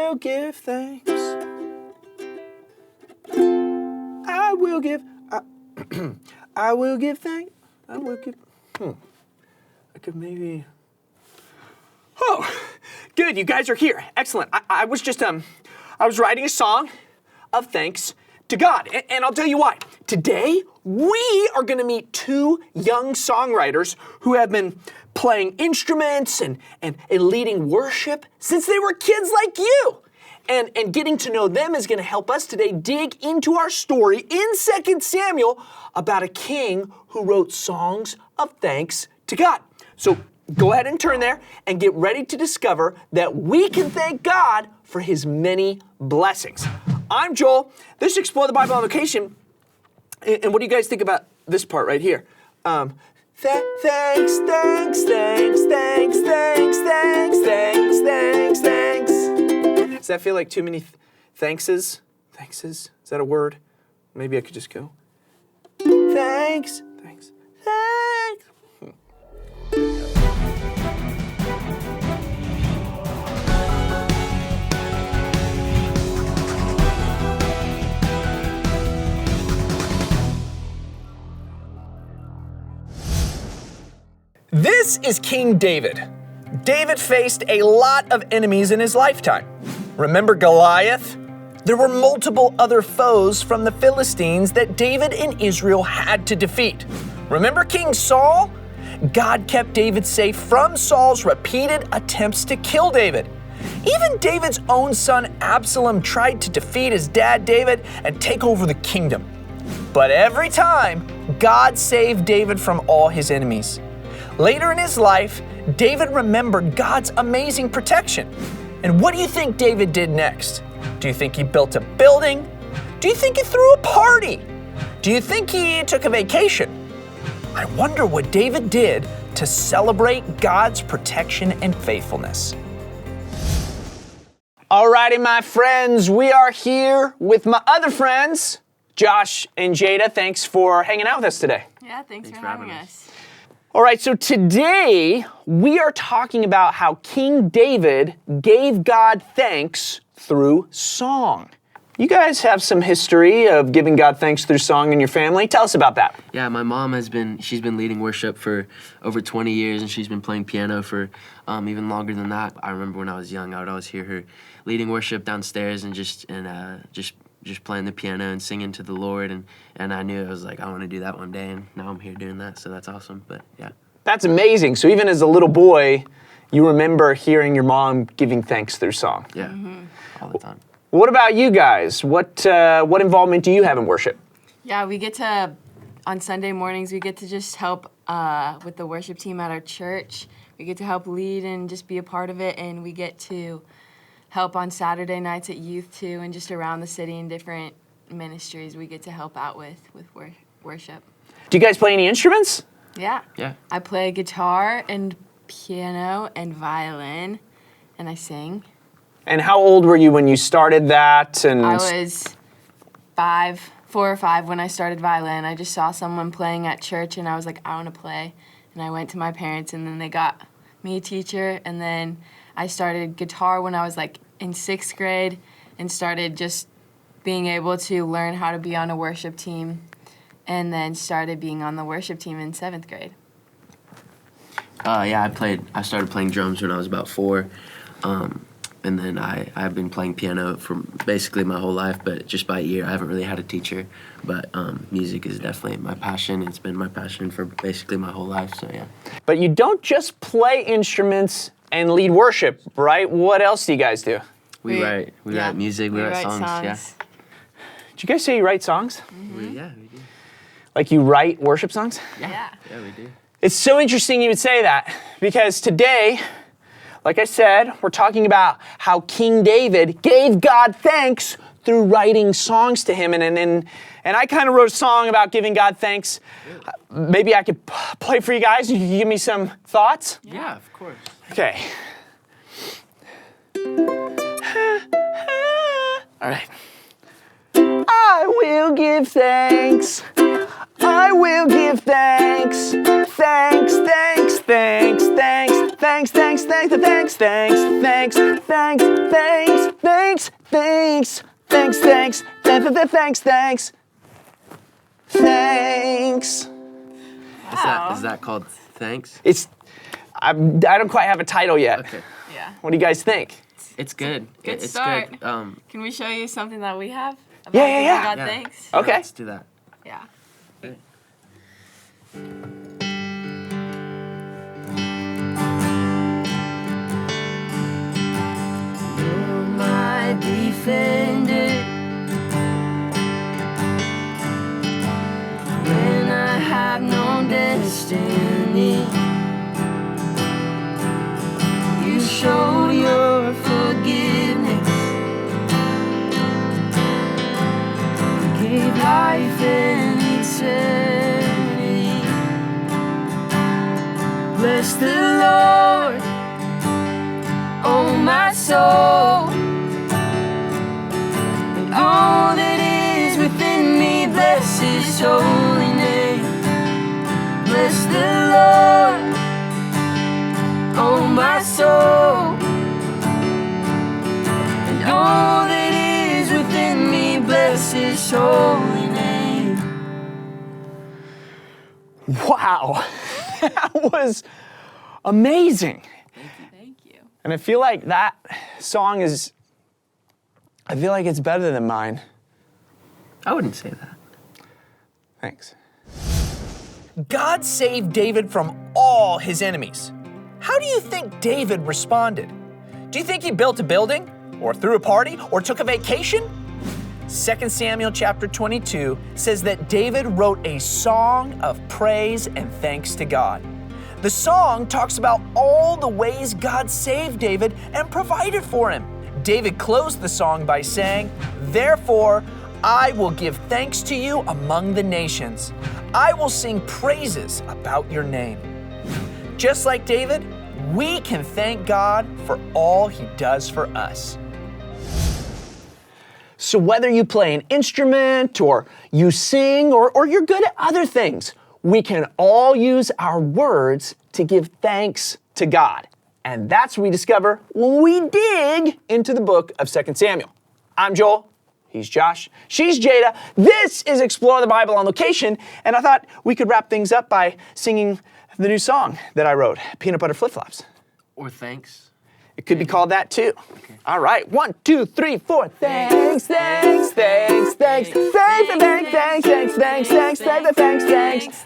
will give thanks. I will give thanks. I will give. I could maybe. Oh, good. You guys are here. Excellent. I was just I was writing a song of thanks to God, and I'll tell you why. Today we are going to meet two young songwriters who have been playing instruments and leading worship since they were kids like you. And getting to know them is going to help us today dig into our story in 2 Samuel about a king who wrote songs of thanks to God. So go ahead and turn there and get ready to discover that we can thank God for his many blessings. I'm Joel. This is Explore the Bible on Location. And what do you guys think about this part right here? Thanks. Does that feel like too many thankses? Thankses? Is that a word? Maybe I could just go. Thanks. This is King David. David faced a lot of enemies in his lifetime. Remember Goliath? There were multiple other foes from the Philistines that David and Israel had to defeat. Remember King Saul? God kept David safe from Saul's repeated attempts to kill David. Even David's own son Absalom tried to defeat his dad David and take over the kingdom. But every time, God saved David from all his enemies. Later in his life, David remembered God's amazing protection. And what do you think David did next? Do you think he built a building? Do you think he threw a party? Do you think he took a vacation? I wonder what David did to celebrate God's protection and faithfulness. Alrighty, my friends, we are here with my other friends, Josh and Jada. Thanks for hanging out with us today. Yeah, thanks for having us. All right, so today we are talking about how King David gave God thanks through song. You guys have some history of giving God thanks through song in your family. Tell us about that. Yeah, my mom she's been leading worship for over 20 years, and she's been playing piano for even longer than that. I remember when I was young, I would always hear her leading worship downstairs and just playing the piano and singing to the Lord, and I knew I was like, I want to do that one day, and now I'm here doing that, so that's awesome. But yeah. That's amazing. So even as a little boy, you remember hearing your mom giving thanks through song. Yeah, all the time. What about you guys? What involvement do you have in worship? Yeah, we get to, on Sunday mornings, we get to just help with the worship team at our church. We get to help lead and just be a part of it, and we get to help on Saturday nights at youth too, and just around the city in different ministries we get to help out with worship. Do you guys play any instruments? Yeah. Yeah. I play guitar and piano and violin, and I sing. And how old were you when you started that? And I was 4 or 5 when I started violin. I just saw someone playing at church, and I was like, I want to play. And I went to my parents, and then they got me a teacher, and then I started guitar when I was like in 6th grade and started just being able to learn how to be on a worship team, and then started being on the worship team in 7th grade. Yeah, I started playing drums when I was about 4, and then I've been playing piano for basically my whole life, but just by ear. I haven't really had a teacher, but music is definitely my passion. It's been my passion for basically my whole life, so yeah. But you don't just play instruments and lead worship, right? What else do you guys do? We write music, we write songs. Yeah. Did you guys say you write songs? Mm-hmm. We do. Like you write worship songs? Yeah, we do. It's so interesting you would say that, because today, like I said, we're talking about how King David gave God thanks through writing songs to him. And I kind of wrote a song about giving God thanks. Maybe I could play for you guys. You can give me some thoughts? Yeah, of course. Okay. All right. I will give thanks. I will give thanks. Thanks, thanks, thanks, thanks, thanks, thanks, thanks, thanks, thanks, thanks, thanks, thanks, thanks. Thanks, thanks, thanks, thanks, thanks. Thanks. Is that called thanks? I don't quite have a title yet. Okay. Yeah. What do you guys think? It's good. Good It's start. good. Can we show you something that we have? About Yeah. giving God Yeah. thanks? Okay. Let's do that. Yeah. You're my defender. When I have no destiny, you showed your forgiveness. You gave life and eternity. Bless the Lord, oh my soul, and all that is within me. Bless His holy name. Bless the Lord, oh my soul, and all that is within me. Bless His holy name. Wow, that was amazing. Thank you. And I feel like that song is, I feel like it's better than mine. I wouldn't say that. Thanks. God saved David from all his enemies. How do you think David responded? Do you think he built a building, or threw a party, or took a vacation? 2 Samuel chapter 22 says that David wrote a song of praise and thanks to God. The song talks about all the ways God saved David and provided for him. David closed the song by saying, "Therefore, I will give thanks to you among the nations. I will sing praises about your name." Just like David, we can thank God for all He does for us. So whether you play an instrument or you sing or you're good at other things, we can all use our words to give thanks to God. And that's what we discover when we dig into the book of 2 Samuel. I'm Joel. He's Josh. She's Jada. This is Explore the Bible on Location. And I thought we could wrap things up by singing the new song that I wrote, Peanut Butter Flip Flops. Or thanks. It could be called that too. All right, 1, 2, 3, 4. Thanks, thanks, thanks, thanks, thanks, thanks, thanks, thanks, thanks, thanks, thanks, thanks, thanks,